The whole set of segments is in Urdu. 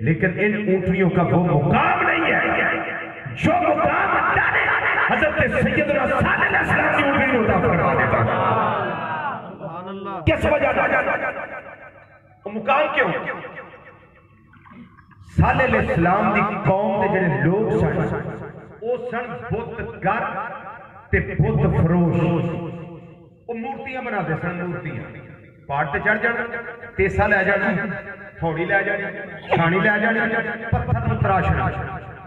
لیکن ان اونٹنیوں کا وہ مقام نہیں ہے جو مقام اللہ نے حضرت سیدنا صالح علیہ السلام کی اونٹنی عطا فرما دیتا ہے۔ کس وجہ وہ مقام کیوں؟ صالح علیہ السلام کی قوم کے جڑے لوگ سن وہ سن بت گر تے بت فروش، وہ مورتیاں بنا دے سن، مورتیاں پہاڑ تے چڑھ جانا، تیسا لے جانا، تھوڑی لے جانی، چھانی لے جانی، پتھر نو تراشنا،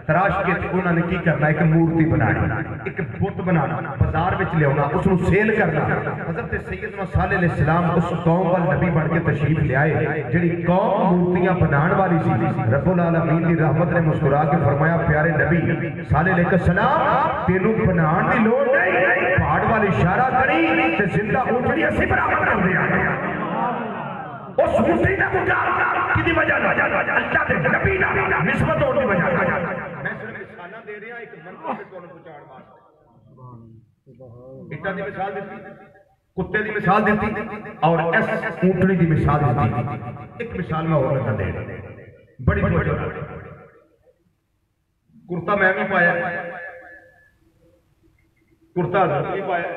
تراش کے انہوں نے کی کرنا، ایک مورتی بنانی، ایک بت بنانا، بازار وچ لے آنا، اس نو سیل کرنا۔ حضرت سیدنا صالح علیہ السلام اس قوم وال نبی بن کے تشریف لے آئے جڑی قوم مورتیاں بنان والی سی۔ رب العالمین دی رحمت نے مسکرا کے فرمایا پیارے نبی صالح علیہ السلام تینوں بنان دی لوڑ نہیں، پہاڑ والی اشارہ کری تے زندہ اونٹنی اسی برابر کر دیا۔ اس اونٹنی کا مقام کی وجہ اللہ کے نبی نہ نسبت ہونے کی وجہ میں صرف مثالہ دے رہا ایک منطق سے تمہیں پہنچانے واسطے۔ اٹا دی مثال دیتی، کتے دی مثال دیتی، اور اس اونٹنی دی مثال دیتی۔ ایک مثال میں اور رکھا دے بڑی توجہ، کرتا میں بھی پایا، کرتا حضرت بھی پایا،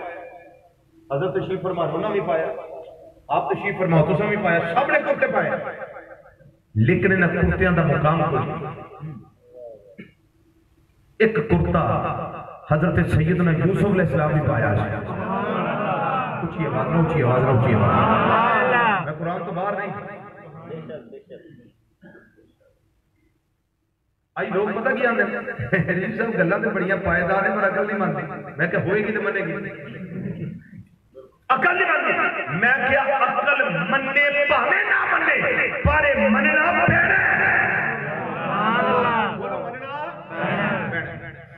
حضرت تشریف فرما ہونا بھی پایا، آپ تشریف فرما تو سب بھی پایا، سب نے کرتے پائے، لیکن انہاں کرتیاں دا مقام کوئی۔ ایک کرتا حضرت سیدنا یوسف علیہ السلام بھی پایا، اونچی آواز نہ، اونچی آواز نہ، اونچی آواز، میں قرآن تو باہر نہیں۔ آئی لوگ پتہ کیا آندے ہیں سب گلاں تے بڑیاں پائیدار ہیں پر عقل نہیں مانتے، میں کہ ہوئے گی تو منے گی، عقل نہیں مانتے، میں کیا عقل مننے پاوے نہ مننے پر مننا پینا۔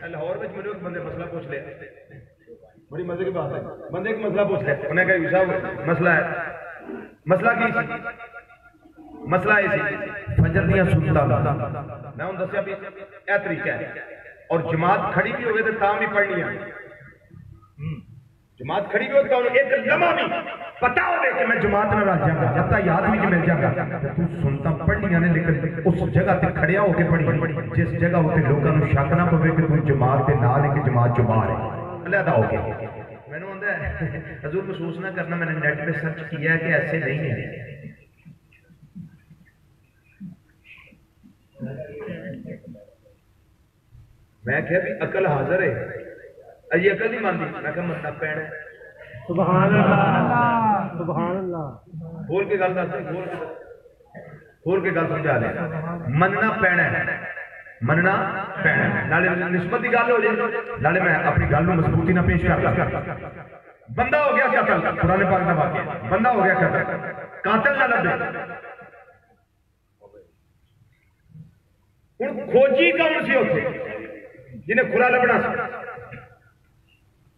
لاہور میں مجھے ایک بندے مسئلہ پوچھ لیا، بڑی مزے کی بات ہے، بندے ایک مسئلہ پوچھ لیا، انہیں کہا یوسف صاحب مسئلہ ہے، مسئلہ کی سی؟ مسئلہ ایسی فجر دیاں سنتا میں ان دسیا بھی اے طریقہ ہے، اور جماعت کھڑی بھی ہوئے تو تاں بھی پڑھنی ہے، جماعت کھڑی بھی ہوئے تو ایک لمحہ بھی پتہ ہوئے کہ میں جماعت نہ رہ جاؤں گا، جب تک یاد بھی مل جائے گا تو سنتا پڑھنیاں نے، لیکن اس جگہ تے کھڑیا ہو کے پڑھی جس جگہ ہوتے لوگوں نے شک نہ پوے کہ تم جماعت کے نال ہے کہ جماعت جماعت ہے، علیحدہ ہو کے میں نے ہوندہ ہے حضور محسوس نہ کرنا، میں نے نیٹ پہ سرچ کیا ہے کہ ایسے نہیں ہے۔ میں کہا بھی عقل حاضر ہے، یہ عقل نہیں مانتی، میں کہا مننا پینا ہے۔ سبحان اللہ، سبحان اللہ، بول کے گل دس، بول کے گل سمجھا دے، مننا پینا ہے، مننا پینا ہے، نالے نسبت کی گل ہو جائے، نالے میں اپنی گل میں مضبوطی نہ پیش کرتا۔ بندہ ہو گیا قاتل، قرآن پاک کا واقعہ، بندہ ہو گیا قاتل، قاتل نہ لبے، ہن کھوجی کون سی ہوتے جنہیں کھلا لبنا سی،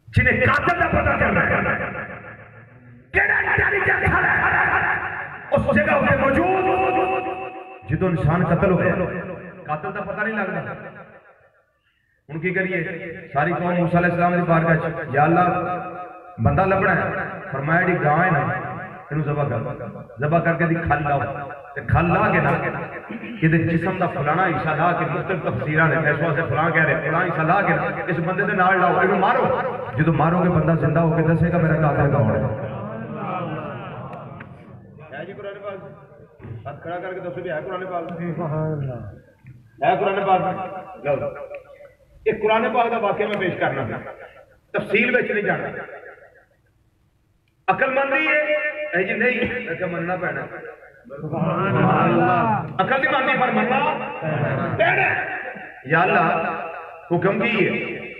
جنہیں قاتل کا پتہ کرنا ہے، اس جگہ ہوتے موجود جدو انسان قتل ہو گیا، قاتل کا پتہ نہیں لگتا، ان کی کریے ساری قوم موسیٰ علیہ السلام کی بارگاہ یا اللہ بندہ لبنا ہے، فرمایا دی گاں ہے نا انہوں ذبح کر کے دی کھل لاؤ، کھل لا کے نا کہ جسم دا فلانا حصہ لا کے مختلف تفسیران ہے، ایسوا سے فلان کہہ رہے فلان حصہ لا کے نا اس بندے دے نال لاؤ، انہوں مارو، جدو مارو گے بندہ زندہ ہو کے دسے گا میرا قاتل کون ہے۔ ہے جی قرآن پاک، ہاتھ کھڑا کر کے دسو بھی ہے قرآن پاک، ہے قرآن پاک، لو ایک قرآن پاک دا واقعہ میں پیش کرنا ہے، تفصیل میں نہیں جانا، عقل مندی ہے جی نہیں، لیکن مننا پینا، عقل نہیں مانتی پر مننا پینا۔ یا اللہ حکم کی ہے،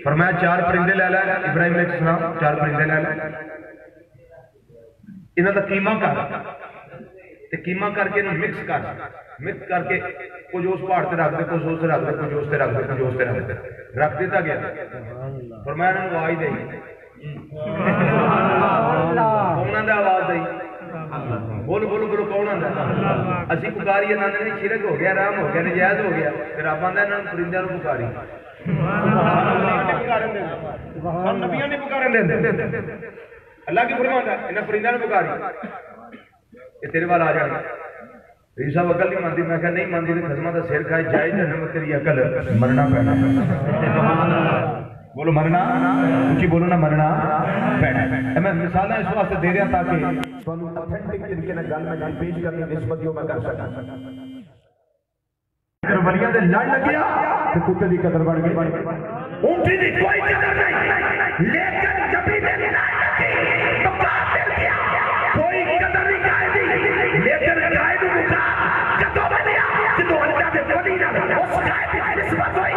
فرمایا 4 پرندے لے لے، ابراہیم علیہ السلام 4 پرندے لے لے، انہاں دا قیمہ کر، قیمہ کر کے انہوں مکس کر کے کچھ اس پہاڑ سے رکھ دے، کچھ اس سے رکھ دے، کچھ اس سے رکھ دے، کچھ اس سے رکھ دے، رکھ دیتا گیا، فرمایا انہوں نے آواز دے، کون دا آواز دے، بولو بولو بولو کون آندا، اسی پکاری انہوں نے شرک ہو گیا، رام ہو گیا، نجائز ہو گیا، پھر آپ آندہ انہوں نے پرندہ نو پکاری، ہم نبیوں نے پکارن دے، اللہ کی فرمان ہے انہوں نے پرندہ نو پکاری، یہ تیرے والا آ جائے صاحب عقل نہیں مانتی، میں کہا نہیں مانتی تو خسمہ دا سیر کھائے جائے جہنم تیری عقل مرنا پینا، بولو مرنا، اونچی بولو نا مرنا پینا۔ میں مثالہ اس واسطے دے رہا تاکہ سوانو اتھینٹک طریقے نال گل میں پیش کرنے نسبت جو میں کر سکا۔ اگر ولیاں دے لڑ لگیا تو کتے دی قدر بڑھ گئی، اونٹی دی کوئی قدر نہیں، لیکن کبھی دے لڑ لگی تو قاتل کیا کوئی قدر نہیں قائد دی، لیکن قائد مکا کتو بنیا جدو اللہ دے ولی نہ اس قائد دی نسبت ہوئی،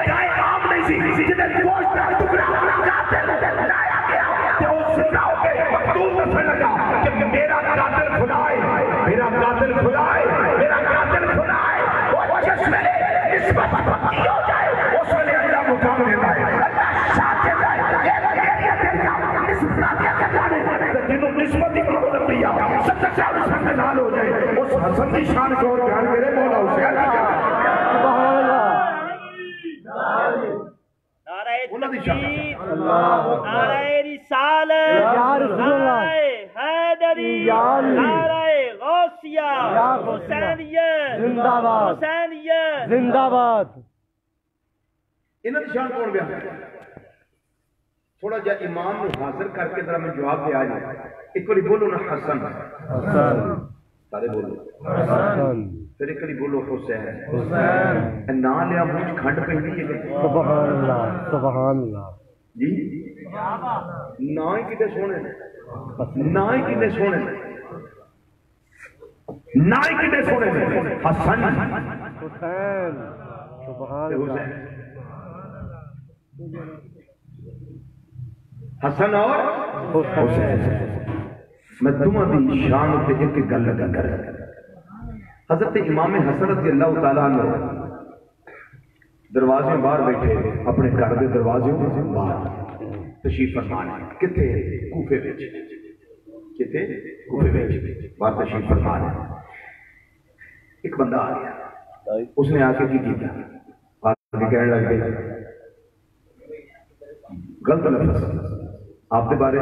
قائد عام نہیں سی جنہیں گوشت کا ٹکڑا قاتل لایا گیا تو اس سناؤ کے مقتول سے لگا کہ میرا قاتل خدا ہے، میرا قاتل خدا ہے، میرا قاتل خدا ہے۔ جس میں نسبت پکی ہو جائے اس میں اللہ مقام دیتا ہے، اللہ شاہ دیتا ہے، جنہوں نسبت ہی کرو نبیہ ستر چار حسن میں نال ہو جائے اس حسن کی شان کو اور جان میرے مولا حسین کی جان سبحان اللہ نعرہ تکبیر نعرہ رسالت نعرہ حیدری نعرہ غوثیہ حسینیت زندہ باد حسینیت زندہ باد۔ انہاں دی شان کون بیان تھوڑا جا ایمان نو حاضر کر کے ذرا میں جواب دے آج ایک باری بولو نا حسن حسن سارے بولو حسن پھر ایک باری بولو حسین حسین نا لیا مجھ کھنڈ پہ نہیں ہے سبحان اللہ سبحان اللہ جی نا ہی کتے سونے نا ہی کتے سونے نا ہی کتے سونے حسن حسین سبحان اللہ حسن اور حسین میں تمہاں دی شان تے ایک گل لگا کر حضرت امام حسن رضی اللہ تعالیٰ عنہ دروازے باہر بیٹھے اپنے گھر دے دروازے باہر تشریف فرمان کتے کوفے وچ کتے کوفے وچ باہر تشریف فرمان ایک بندہ آ گیا اس نے آ کے کی کیتا آگے کہنے لگ گئے غلط لفظ آپ دے بارے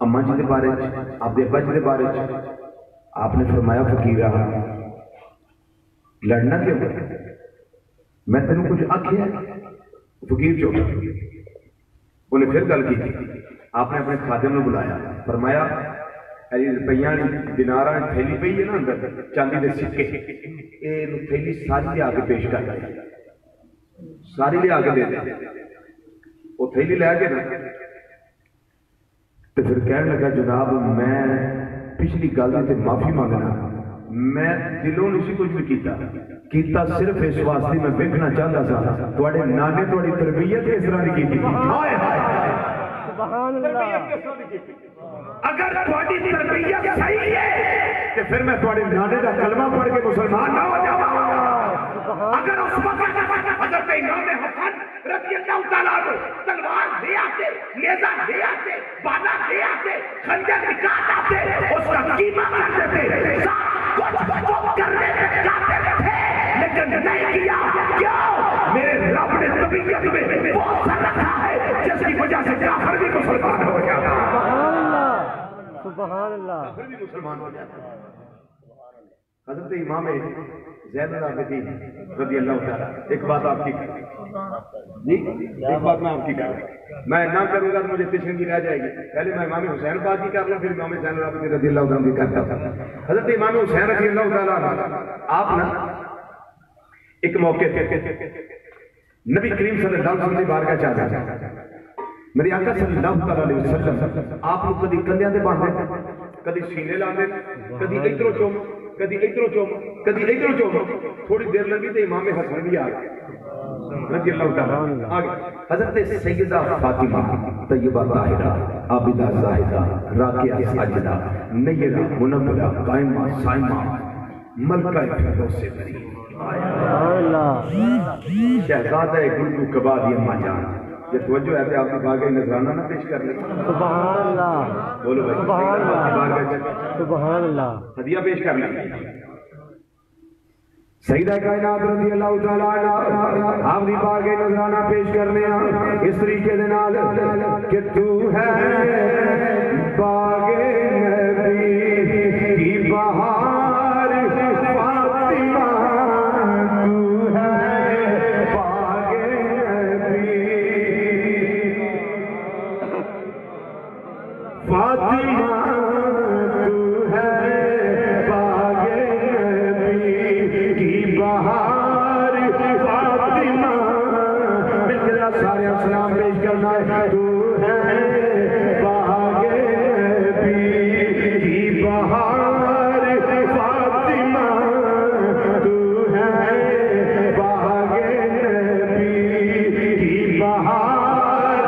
اماں جی دے بارے آپ دے ابا جی دے بارے آپ نے فرمایا فقیر رہا لڑنا کیوں میں تینوں کچھ آکھیا فقیر چو انہیں پھر گل کی آپ نے اپنے خادم نے بلایا فرمایا روپیہ دیناراں تھیلی پئی ہے نا اندر چاندی دے سکے اے تھیلی ساری لے آگے پیش کر ساری لے آگے دے دے وہ تھیلی لے کے نا تو پھر کہنے لگا جناب میں پچھلی گل تے معافی مانگنا میں دلوں نہیں کچھ بھی کیتا صرف اس واسطے میں دیکھنا چاہتا تھا تواڈے نانے تواڈی تربیت کس طرح کی تھی ہائے ہائے سبحان اللہ اگر تواڈی تربیت صحیح ہے تو پھر میں تواڈے نانے دا کلمہ پڑھ کے مسلمان نہ ہو جاواں اگر اس وقت حضرت امام حسن رضی اللہ تعالیٰ عنہ تلوار لے آتے نیزہ لے آتے بالا لے آتے خنجر نکال آتے اس کا قیمہ کرتے تھے سب کچھ وہ کرنے میں جاتے تھے لیکن نہیں کیا کیوں میرے رب نے طبیعت میں وہ اثر رکھا ہے جس کی وجہ سے کافر بھی مسلمان ہو جاتا سبحان اللہ سبحان اللہ کافر بھی مسلمان ہو جاتا حضرت امام زین العابدین رضی اللہ تعالیٰ ایک بات آپ کی جی ایک بات میں آپ کی کر میں نہ کروں گا تو مجھے تشنگی رہ جائے گی پہلے میں امام حسین بات کی کر لوں پھر امام زین العابدین رضی اللہ تعالیٰ کی کرتا تھا حضرت امام حسین رضی اللہ تعالیٰ آپ نا ایک موقع تھے نبی کریم صلی اللہ علیہ وسلم کی بارگاہ چاہتا میری آقا صلی اللہ علیہ وسلم آپ کو کدی کندیاں دے باندھے کدی سینے لاندے کدی ادھروں چوم کدی ادھروں چوم کدی ادھروں چوم تھوڑی دیر لگی تو امام حسن بھی آ گئے رضی اللہ تعالیٰ آگے حضرت سیدہ فاطمہ طیبہ طاہرہ عابدہ زاہدہ راکعہ ساجدہ نیرہ منورہ قائمہ صائمہ ملکہ فردوس سے بری شہزادہ گلگو کبادی اماں جان یہ توجہ ہے کہ آپ کی بارگاہ نذرانہ نہ پیش کر لیں سبحان اللہ بولو بھائی سبحان اللہ سبحان اللہ ہدیہ پیش کر لیں سیدہ کائنات رضی اللہ تعالیٰ عنہ آپ کی بارگاہ نذرانہ پیش کرنے اس طریقے دے نال کہ تو ہے باغ نبی کی بہار بہار فاطمہ مل کے سارے اسلام پیش کرنا ہے تو ہے باغ نبی کی بہار فاطمہ تو ہے باغ نبی کی بہار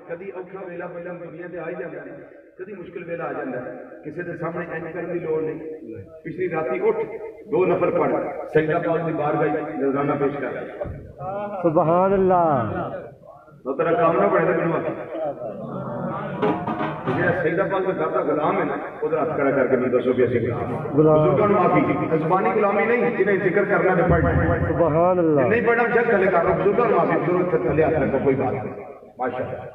کدی اوکھا ویلا پہلا دنیا تے آ ہی جاندا ہے کدی مشکل ویلا آ جاندا ہے کسی دے سامنے اینج کرنے دی لوڑ نہیں پچھلی راتی اٹھ 2 نفل پڑھ سجدہ پاک دی بارگاہ نذرانہ پیش کر سبحان اللہ تو تیرا کام نہ پڑے تے مینوں آ جڑا سجدہ پاک دا کرتا غلام ہے نا ادھر ہاتھ کھڑا کر کے میں دسو کہ اسی بزرگاں نوں معافی زبانی غلامی نہیں جنہیں ذکر کرنا تے پڑھنا سبحان اللہ نہیں پڑھنا جگ تھلے کر لو بزرگاں نوں معافی ضرورت تھلے ہاتھ رکھو کوئی بات نہیں ماشاءاللہ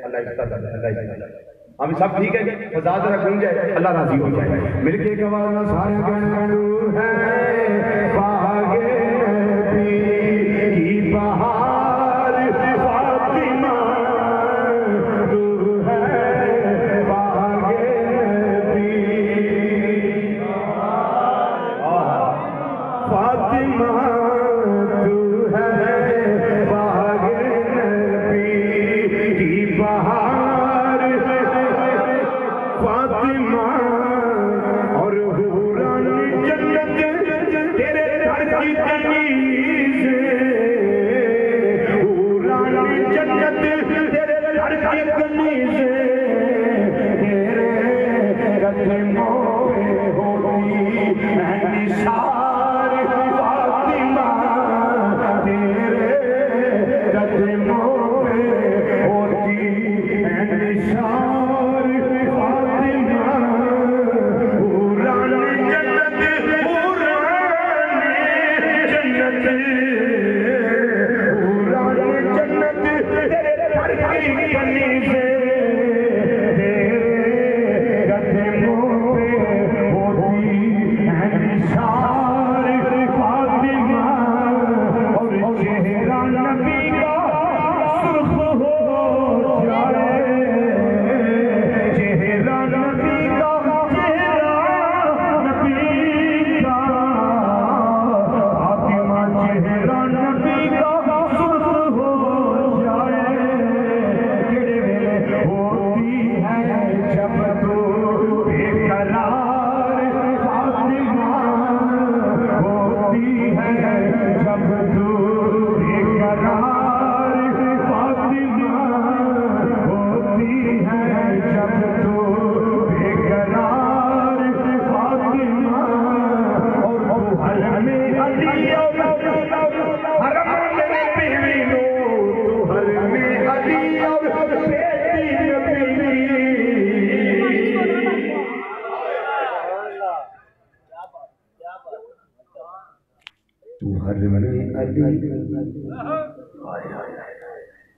اللہ عزت ہم سب ٹھیک ہے فضا ذرا گونج جائے اللہ راضی ہو جائے مل کے گوانا سارے گنو ہے باغ نبی کی بہار فاطمہ تو ہے باغ نبی فاطمہ تو ہے باغ نبی کی بہار فاطمہ اور حوران جنت تیرے گھر کی کنیز حوران جنت تیرے گھر کی کنیز تیرے قدموں پہ ہوتی ہے نثار فاطمہ تیرے قدموں پہ ہوتی ہے نثار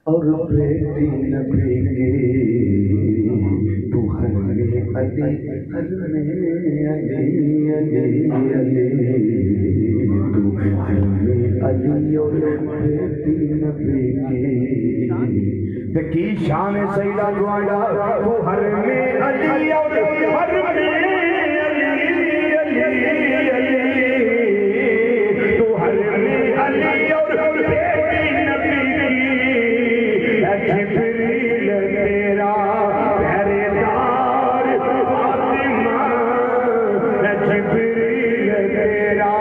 اور بیٹی نبی کی تو ہر میں علی ہر میں علی علی علی تو ہر میں علی اور بیٹی نبی کی شان سیدہ دعایا تو ہر میں علی اور ہر میں علی علی علی تو ہر میں علی اور بیٹی نبی جبریل تیرا پہرے دار فاطمہ جبریل تیرا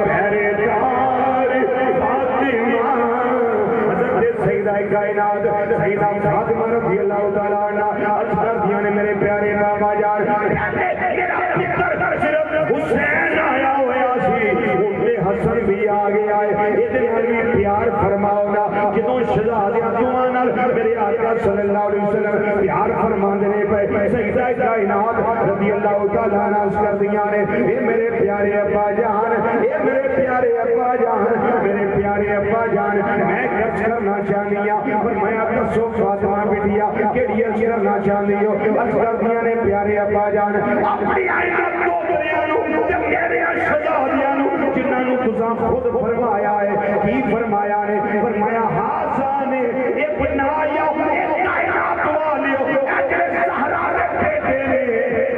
پہرے دار فاطمہ حضرت سیدہ کائنات سیدہ فاطمہ رضی اللہ تعالیٰ عنہ اصغر دیاں نے میرے پیارے بابا جان حسین آیا ہوا سی انتے حسن بھی آگے آئے ادھر بھی پیار فرماؤ نا جدوں شہزادیاں دعاں نال میرے آقا صلی اللہ علیہ وسلم پیار فرماندے پے سیدہ کائنات رضی اللہ تعالیٰ عنہ کر دیاں نے اے میرے پیارے ابا جان اے میرے پیارے ابا جان میرے پیارے ابا جان میں کچھ کرنا چاہنی ہوں فرمایا دسو فاطمہ بیٹیا کیڑی عرض کرنا چاہندی ہو عرض کر دیاں نے پیارے ابا جان اپنی عزت تو دنیا نو تے میرے شہزادیاں نو جنہاں نو تساں خود فرمایا ہے کی فرمایا نے فرمایا ہاسا نے اے بنایا اے کائنات والیو اے جڑے سہارا دے بیٹے نے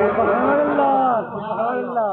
سبحان اللہ سبحان اللہ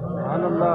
سبحان اللہ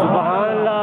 سبحان اللہ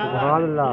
سبحان اللہ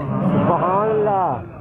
سبحان اللہ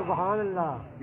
سبحان اللہ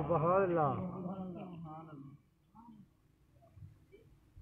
سبحان اللہ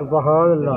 سبحان اللہ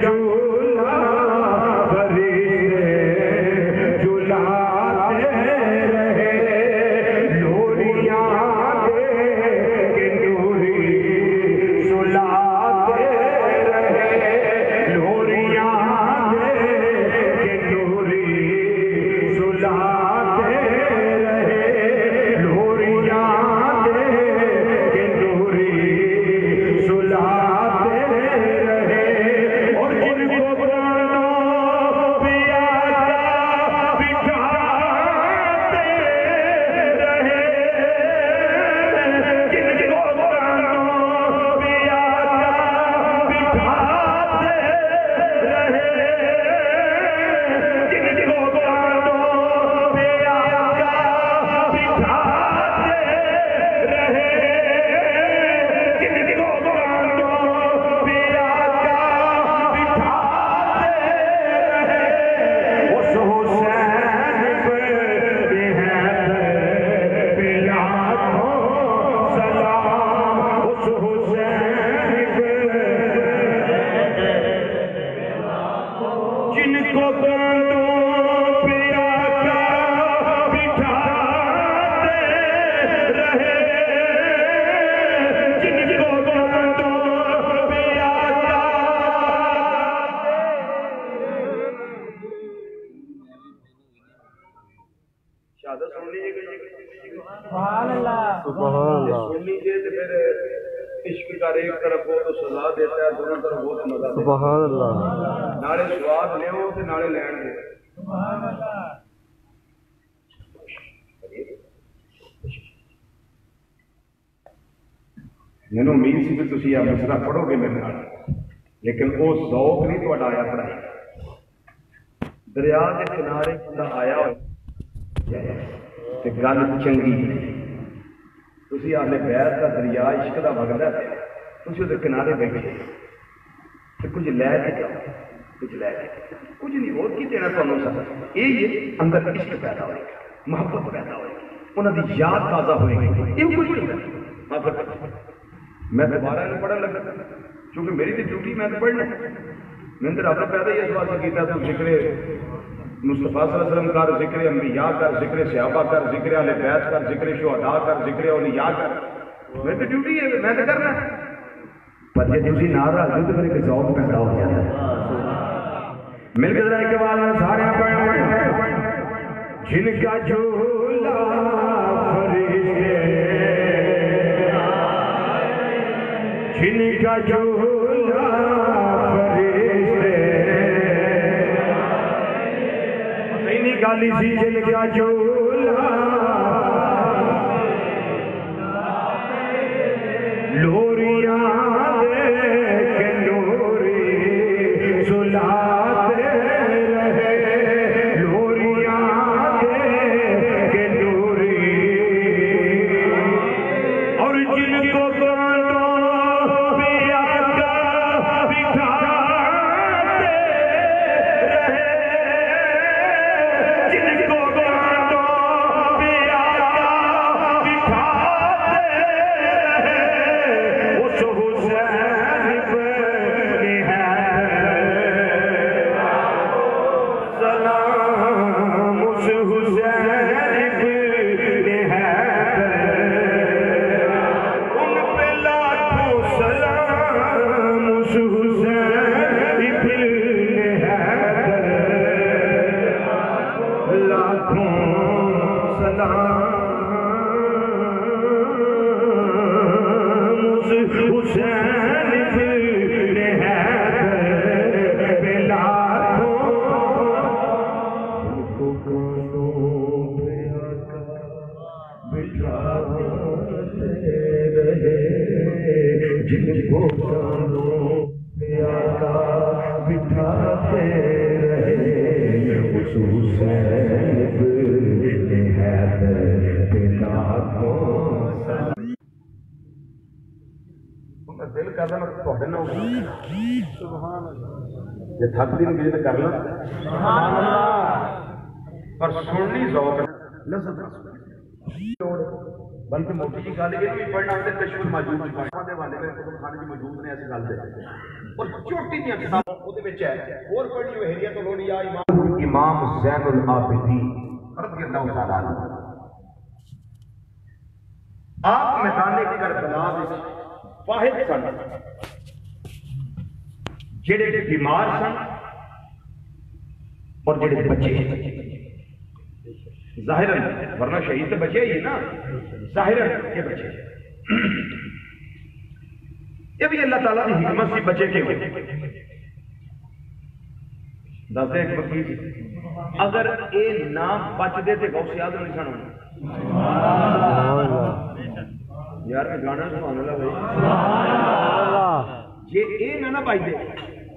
جھولا فرشتے جھلاتے رہے لوریاں دے کے نوری سلاتے رہے لوریاں دے کے نوری سلاتے رہے لوریاں دے کے نوری سلاتے رہے اور جن کو پرانوں پیا بٹھاتے رہے جن کو پرانوں پیا بٹھاتے رہے جن کو پرانوں پیا بٹھاتے رہے جن کو پرانوں پیا بٹھاتے رہے اس حسین پہ ہے لاکھوں سلام اس حسین پہ جن کو بانڈوں پہ آقا بٹھاتے رہے جن کو بانڈوں پہ آقا شہادت سن لیجیے گا سبحان اللہ سبحان اللہ سن لیجیے تو پھر عشق کا ایک طرف ہو تو سزا دیتا ہے دونوں طرف ہو تو مزہ دیتا ہے سبحان اللہ نالے سواد لیو تے نالے لین دے مینوں امید سی کہ تسی آ مصرع پڑھو گے میرے نال لیکن وہ ذوق نہیں تہاڈا آیا پڑھائی دریا دے کنارے بندہ آیا ہوئے تے گل چنگی تسی اہل بیت دا دریا عشق دا وگدا ہے تسی اس کنارے بیٹھے تے کچھ لے کے جاؤ کچھ لے کے کچھ نہیں اور کی دینا تانوں سب یہ اندر عشق پیدا ہوئے گا محبت پیدا ہوئے گی انہاں دی یاد تازہ ہوئے گی یہ کچھ نہیں میں دوبارہ نہیں پڑھن لگا کیونکہ میری تو ڈیوٹی میں تو پڑھنا میں تو رب نے پیدا ہی اس واسطے کیتا تو ذکر مصطفیٰ صلی اللہ علیہ وسلم کر ذکر انبیاء کر ذکر صحابہ کر ذکر اہل بیت کر ذکر شہداء کر ذکر اولیاء کر میری تو ڈیوٹی ہے میں تو کرنا پر جب تسی ناراض ہو تو پھر ایک ذوق پیدا ہو جاتا ہے مل کے ذرا ایک بار سارے پڑھیں جن کا جھولا فرشتے جن کا جھولا فرشتے حسینی گالی سی جن کا جھولا لوریاں دے کے نوری سلاتے رہے لوریاں دے کے نوری اور جن کو بانڈوں پہ آقا بٹھاتے رہے جن کو بانڈوں پہ آقا بٹھاتے رہے اس حسین پہ ہے سلام اس حسین پہ ہے ان پہ لاکھوں سلام اس حسین پہ ہے لاکھوں سلام اس حسین پہ ہے لاکھوں کو کانوں پہ آقا بٹھاتے رہے جن کو کانوں پہ آقا بٹھاتے رہے اس حسین پہ ہے لاکھوں دل کر رہا میں تھوڑے نہ سبحان اللہ جی تھک دی نہیں تو کر لیں سبحان اللہ پر سننی ذوق لذت بلکہ موٹی جی گل یہ بھی پڑھنا ہوتے کشف الماجوب کی پڑھنا دے والے میں کتب خانے میں موجود نے ایسی گل دے اور چھوٹی جی کتابوں وہ دے وچ ہے اور پڑھی ہوئی ہریت الاولیاء امام زین العابدین رضی اللہ تعالی عنہ آپ میدان کربلا وچ واحد سن جڑے بیمار سن اور جڑے بچے ظاہراً ورنہ شہید تو بچے ہی نا ظاہراً یہ بچے یہ بھی اللہ تعالیٰ کی حکمت سے بچے کے ہوئے دستے ایک وقت اگر اے نام بچ دے تے غوث اعظم نہیں سن یار میں گانا سبحان اللہ بھائی جے اے نہ بچ دے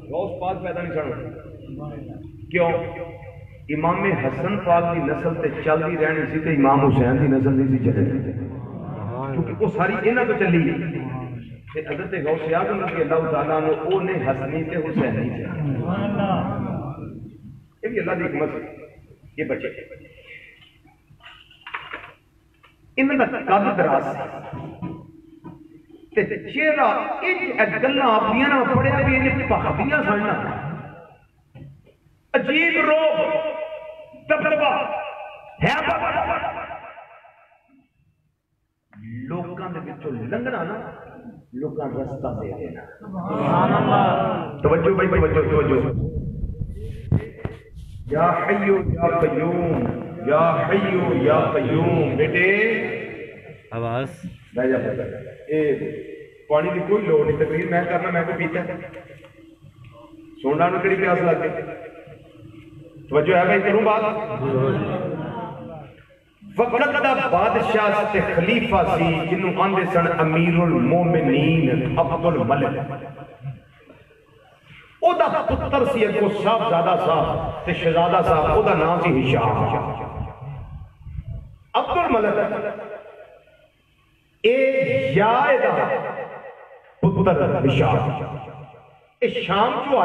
غوث پاک پیدا نہیں سن کیوں امام حسن پاک کی نسل تے چل دی رہنی سی تے امام حسین کی نسل نہیں سی چلے کیونکہ وہ ساری انہاں تو چلی تے حضرت غوث اعظم رضی اللہ تعالیٰ عنہ او نے حسنی تے حسینی تے یہ بھی اللہ کی حکمت یہ بچے انہاں دا قد دراز تے چہرہ اج گلاں اپنیاں نہ پڑھیا بھی انہیں پخدیاں سننا عجیب روح دبدبا ہے لوکاں دے وچوں لنگنا نا لوکاں رستہ دے دینا سبحان اللہ توجہ بھائی توجہ یا حیو یا قیوم یا حیو یا قیوم بیٹے آواز بہ جا اے پانی کی کوئی لوڑ نہیں تقریر میں کرنا میں کو پیتا سونا نو کڑی پیاس لگ گئی توجہ ہے بھائی کروں بات وقت دا بادشاہ تے خلیفہ سی جنوں آندے سن امیر المومنین عبد الملک او دا پتر سی اگو صاحبزادہ صاحب تے شہزادہ صاحب او دا نام سی ہشام عبد الملک اے یائے دا پتر ہشام اے شام جو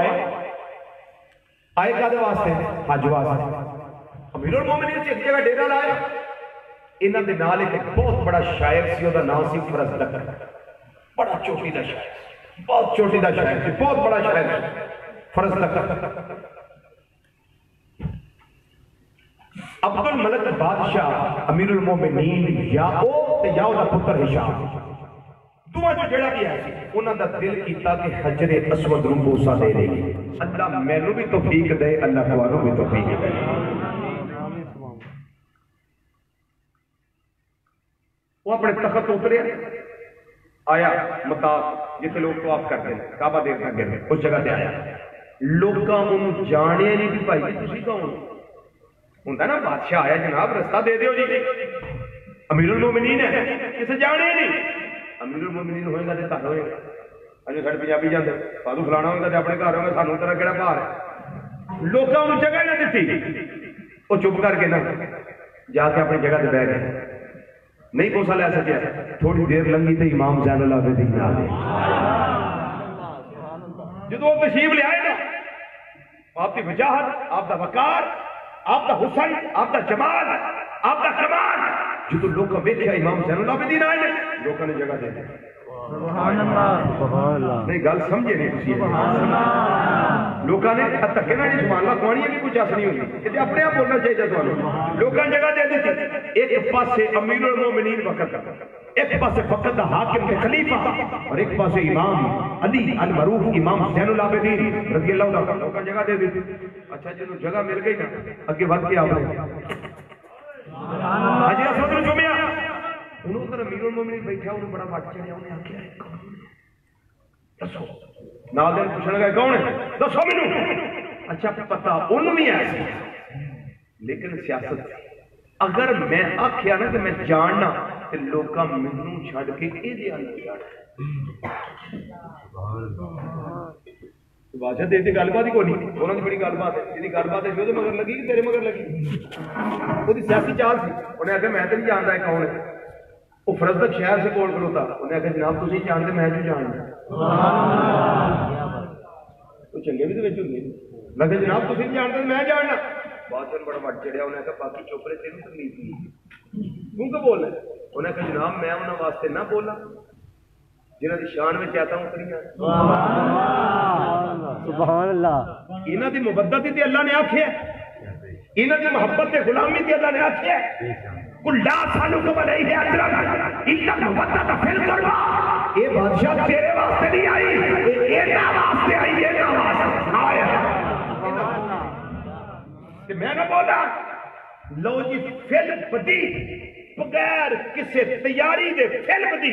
آئے کادے واسطے حج واسطے امیر المومنین سے ایک جگہ ڈیرا لایا انہاں دے نال ایک بہت بڑا شاعر سی دا نام سی فرزدق بڑا چوٹی دا شاعر بہت چوٹی دا شاعر سی بہت بڑا شاعر فرزدق عبد الملک بادشاہ امیر المومنین یا او تے یا دا پتر ہشام دوہاں جو جڑا بھی ہے انہاں دا دل کیتا کہ حجر اسود نوں بوسا دے دے گی اللہ مینوں بھی توفیق دے اللہ تمہاروں بھی توفیق دے وہ اپنے تخت اترے آیا مطاف جتنے لوگ طواف کرتے ہیں کعبہ دیکھنا گئے اس جگہ تے آیا لوکاں انہوں جانے نہیں بھی بھائی تسی کون ہوندا نا بادشاہ آیا جناب رستہ دے دیو جی امیر المومنین ہے کسے جانے نہیں امیر المومنین ہوئے گا تے گھر ہوئے گا اجے ساڈے پنجابی جاندے سادو فلانا ہوئے گا تے اپنے گھر ہوئے گا سانوں تیرا کیڑا بھار ہے لوکاں نوں جگہ نہ دتی او چپ کر کے نہ جا کے اپنی جگہ تے بیٹھ گئے نہیں بوسا لے سکیا تھوڑی دیر لنگی تے امام زین العابدین آ گئے جدو وہ تشریف لے آئے نا آپ کی وجاہت آپ کا وقار آپ کا حسن آپ کا جمال آپ کا کمال جدو لوگ ویکھیا امام زین العابدین آئے لوگوں نے جگہ دے دی سبحان اللہ نہیں گل سمجھے نہیں تسی لوگوں نے تکے نہ سبحان اللہ کوانی کی کوئی چس نہیں ہوتی یہ اپنے آپ بولنا چاہیے تمہیں لوگوں جگہ دے دی ایک پاسے امیر المومنین وقت ایک پاسے فقط حاکم کے خلیفہ اور ایک پاسے امام علی المعروف امام زین العابدین رضی اللہ عنہ لوگوں جگہ دے دی اچھا جنوں جگہ مل گئی نا اگے ود کے آؤ حجر اسود نوں چومیا انہوں نے امیر المومنین بیٹھا انہوں بڑا وٹ چڑھیا انہیں آخیا دسو نال دے پوچھنے لگا کون ہے دسو مینوں اچھا پتہ انہوں بھی ہے لیکن سیاست اگر میں آخیا نا کہ میں جاننا کہ لوکاں مینوں چھڈ کے اے دے ال واجہ دے دی گل بات ہی کوئی نہیں انہاں دی بڑی گل بات ہے جی گل بات ہے جو مگر لگی کہ تیرے مگر لگی وہ دی سیاسی چال سی انہیں آخیا میں تو نہیں جانتا ہے کون ہے وہ فرزدق شہر سے کول کھلوتا انہیں آخیا جناب تسی جانتے میں جو جاننا وہ چنگے بھی تو وچ ہوندے میں کہ جناب تسی نہیں جانتے میں جاننا بادشاہ بڑا وٹ چڑھیا انہیں آخیا باقی چپ رہے تینوں تکلیف نہیں کیوں کہ بول رہے انہیں کہا جناب میں انہوں واسطے نہ بولا جنہوں کی شان میں چاہتا ہوں کریاں سبحان اللہ انہوں کی مبدت تے اللہ نے آکھیا انہوں کی محبت تے غلامی تے اللہ نے آکھیا قل لا اسألکم علیہ اجرا الا المودۃ فی القربى یہ بادشاہ تیرے واسطے نہیں آئی یہ انہاں واسطے آئی ہے انہاں واسطے آیا کہ میں نہ بولا لو جی فلم بدی بغیر کسی تیاری دے فلم دی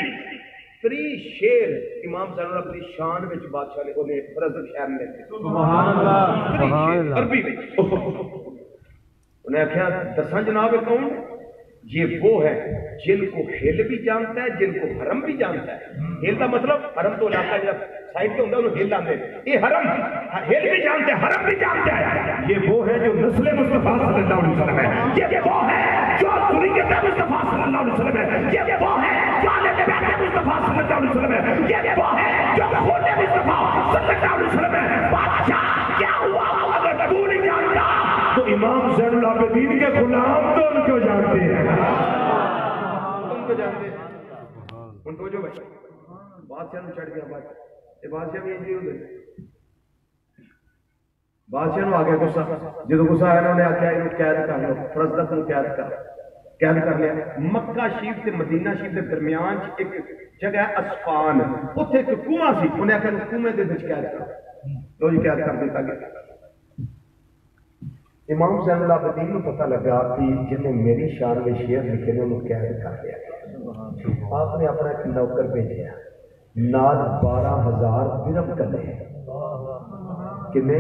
3 شیر امام صلی اللہ علیہ وسلم شان وچ بادشاہ نے انہیں فرزق شہر میں سبحان اللہ سبحان اللہ عربی میں انہیں کہا دساں جناب کون یہ وہ ہے جن کو ہل بھی جانتا ہے جن کو حرم بھی جانتا ہے ہل کا مطلب حرم تو علاقہ جب سائڈ پہ ہوتا ہے انہوں ہل آتے ہیں یہ حرم ہل بھی جانتے ہیں حرم بھی جانتا ہے یہ وہ ہے جو نسل مصطفیٰ صلی اللہ علیہ وسلم ہے یہ وہ ہے جو ذریت مصطفیٰ صلی اللہ علیہ وسلم ہے یہ وہ ہے جو آل بیت مصطفیٰ صلی اللہ علیہ وسلم ہے یہ وہ ہے جو خون مصطفیٰ صلی اللہ علیہ وسلم ہے بادشاہ کیا ہوا اگر تو نہیں جانتا تو امام زین العابدین کے غلام تو ان کو جانتے ہیں ان کو جانتے ہیں ان کو جو بچے بادشاہ نے چڑھ گیا بادشاہ بھی انجی ہوتے بادشاہ نے آگیا غصہ جدو غصہ آیا انہوں نے آکیا انہوں قید کر لو فرزدق نے قید کر لیا مکہ شریف سے مدینہ شریف کے درمیان ایک جگہ ہے اسفان اتنے ایک کنواں سی انہیں آکیا کنویں دے وچ قید کر لو جی قید کر دیتا گیا امام زین العابدین کو پتہ لگا کہ جن نے میری شان میں شعر لکھے نے انہوں قید کر لیا آپ نے اپنا ایک نوکر بھیجا نال 12,000 درہم کرنے کنے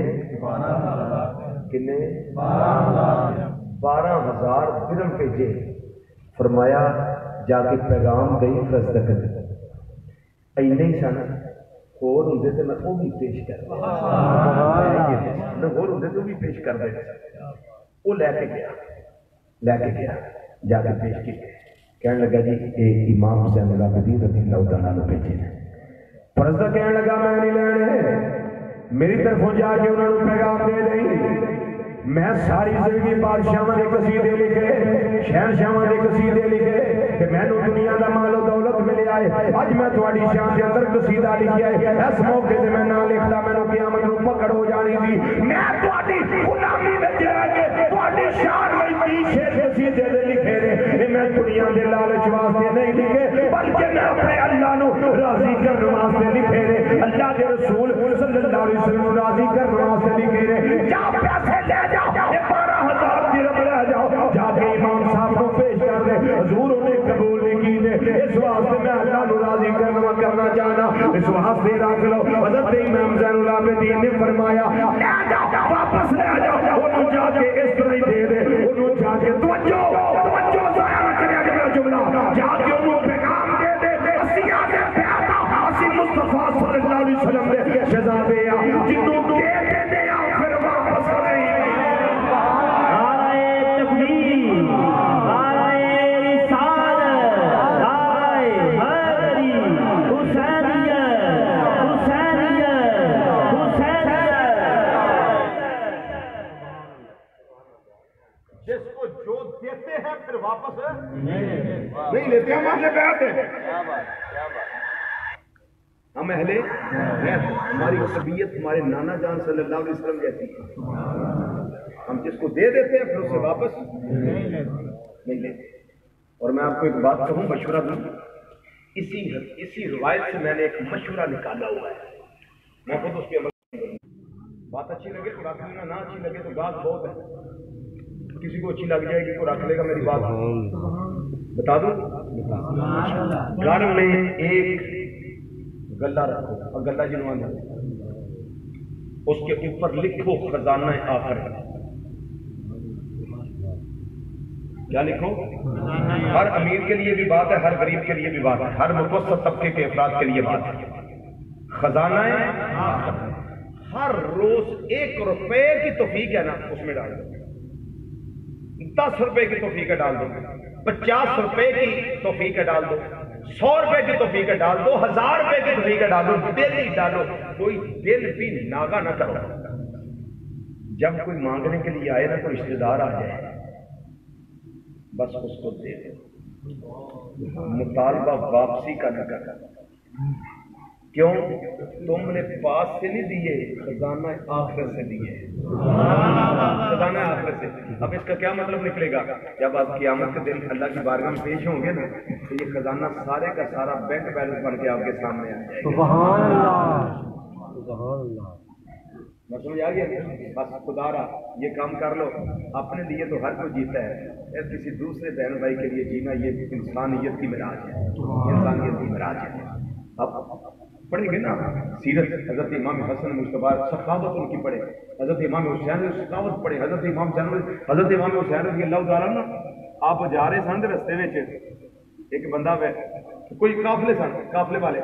12,000 درہم بھیجے فرمایا جا کے پیغام گئی فرزدق اینے ہی سن اور ہوندے تے میں وہ بھی پیش کر دیا میں اور ہوندے تو بھی پیش کر دیا وہ لے کے گیا جا کے پیش کی کہنے لگا جی یہ امام زین العابدین رضی اللہ تعالیٰ نے بھیجے ہیں فرزدق کہنے لگا میں نہیں لینے میری طرفوں جا کے انہوں نے پیغام دے دیں میں ساری زندگی بادشاہاں دے قصیدے لکھے شہنشاہاں دے قصیدے لکھے کہ میں نے دنیا دا مال و دولت ملے آئے اج میں تھوڑی شان کے اندر قصیدہ لکھیا ہے اس موقع تے میں نہ لکھدا میں قیامت نوں پکڑ ہو جانی تھی میں تھوڑی غلامی وچ رہ کے تھوڑی شان وچ پیچھے قصیدے لکھے نے میں دنیا دے لالچ واسطے نہیں لکھے بلکہ میں اپنے اللہ نوں راضی کرنے واسطے لکھے نے اللہ کے رسول صلی اللہ علیہ وسلم راضی کرنے واسطے لکھے نے جا پیسے لے جاؤ 12,000 درہم لے جاؤ جا کے امام صاحب کو پیش کر دے حضور انہیں قبول نہیں کی دے اس واسطے میں اللہ نو راضی کرنا چاہنا اس واسطے رکھ لو حضرت امام زین العابدین نے فرمایا لے جاؤ واپس لے جاؤ انہوں جا کے اس طرح ہی دے دے انہوں جا کے توجہ ضائع نہ کرے اگلا جملہ جا کے انہوں پیغام دے دے اسی آگے پہ آتا اسی مصطفیٰ صلی اللہ علیہ وسلم دے شہزادے جنہوں دے دے پھر واپس نہیں جس کو جو دیتے ہیں پھر واپس نہیں لیتے ہم اہل بیعت ہیں ہم اہل بیعت ہماری طبیعت ہمارے نانا جان صلی اللہ علیہ وسلم جیسی ہے ہم جس کو دے دیتے ہیں پھر اسے واپس نہیں لیتے اور میں آپ کو ایک بات کہوں مشورہ دوں اسی روایت سے میں نے ایک مشورہ نکالا ہوا ہے میں خود اس کے عمل بات اچھی لگے تو رکھ لینا نہ اچھی لگے تو گاز بہت ہے کسی کو اچھی لگ جائے گی تو رکھ لے گا میری بات بتا دوں گھر میں ایک گلہ رکھو اور گلہ جنوان اس کے اوپر لکھو خزانہ آخر کیا لکھو ہر امیر کے لیے بھی بات ہے ہر غریب کے لیے بھی بات ہے ہر متوسط طبقے کے افراد کے لیے بات ہے خزانہ ہر روز 1 روپے کی توفیق ہے نا اس میں ڈال دو 10 روپے کی توفیق ڈال دو 50 روپے کی توفیق ڈال دو 100 روپے کی توفیق ڈال دو 1000 روپے کی توفیق ڈال دو دل ہی ڈالو کوئی دل بھی ناغا نہ کرو جب کوئی مانگنے کے لیے آئے نا کوئی رشتے دار آ جائے بس اس کو دے دو مطالبہ واپسی کا نہ کر. کیوں؟ تم نے پاس سے نہیں دیے، خزانہ آخرت سے دیے. خزانہ آخرت سے. اب اس کا کیا مطلب نکلے گا؟ جب آپ قیامت کے دن اللہ کی بارگاہ میں پیش ہوں گے نا تو یہ خزانہ سارے کا سارا بینک بیلنس بن کے آپ کے سامنے آ جائے گا. سبحان اللہ سبحان اللہ. میں سمجھ آ گیا. بس خدا را یہ کام کر لو. اپنے لیے تو ہر کوئی جیتا ہے، کسی دوسرے بہن بھائی کے لیے جینا یہ انسانیت کی معراج ہے. انسانیت کی معراج ہے. اب پڑھیں گے نا سیرت حضرت امام حسن مصطفیٰ، سخاوت ان کی پڑھے. حضرت امام حسین سخاوت پڑھے. حضرت امام حضرت امام حسین رضی اللہ تعالیٰ نا آپ جا رہے سن رستے میں ایک بندہ کوئی قافلے سن، قافلے والے